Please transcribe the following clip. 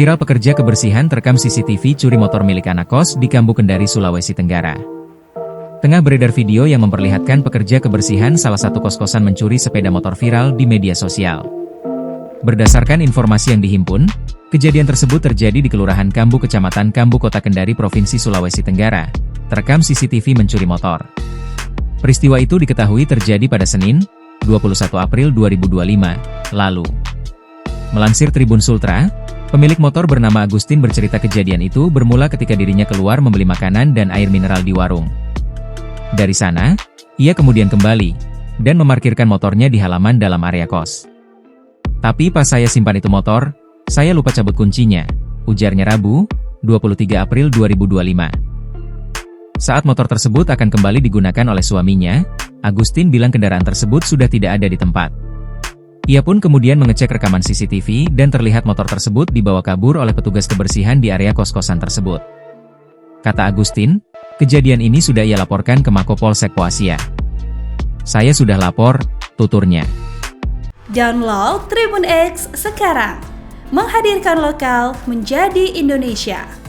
Viral pekerja kebersihan terekam CCTV curi motor milik anak kos di Kambu Kendari, Sulawesi Tenggara. Tengah beredar video yang memperlihatkan pekerja kebersihan salah satu kos-kosan mencuri sepeda motor viral di media sosial. Berdasarkan informasi yang dihimpun, kejadian tersebut terjadi di Kelurahan Kambu, Kecamatan Kambu, Kota Kendari, Provinsi Sulawesi Tenggara. Terekam CCTV mencuri motor. Peristiwa itu diketahui terjadi pada Senin, 21 April 2025, lalu. Melansir Tribun Sultra, pemilik motor bernama Agustin bercerita kejadian itu bermula ketika dirinya keluar membeli makanan dan air mineral di warung. Dari sana, ia kemudian kembali, dan memarkirkan motornya di halaman dalam area kos. Tapi pas saya simpan itu motor, saya lupa cabut kuncinya, ujarnya Rabu, 23 April 2025. Saat motor tersebut akan kembali digunakan oleh suaminya, Agustin bilang kendaraan tersebut sudah tidak ada di tempat. Ia pun kemudian mengecek rekaman CCTV dan terlihat motor tersebut dibawa kabur oleh petugas kebersihan di area kos-kosan tersebut. Kata Agustin, kejadian ini sudah ia laporkan ke Mako Polsek Poasia. Saya sudah lapor, tuturnya. Download Tribun X sekarang, menghadirkan lokal menjadi Indonesia.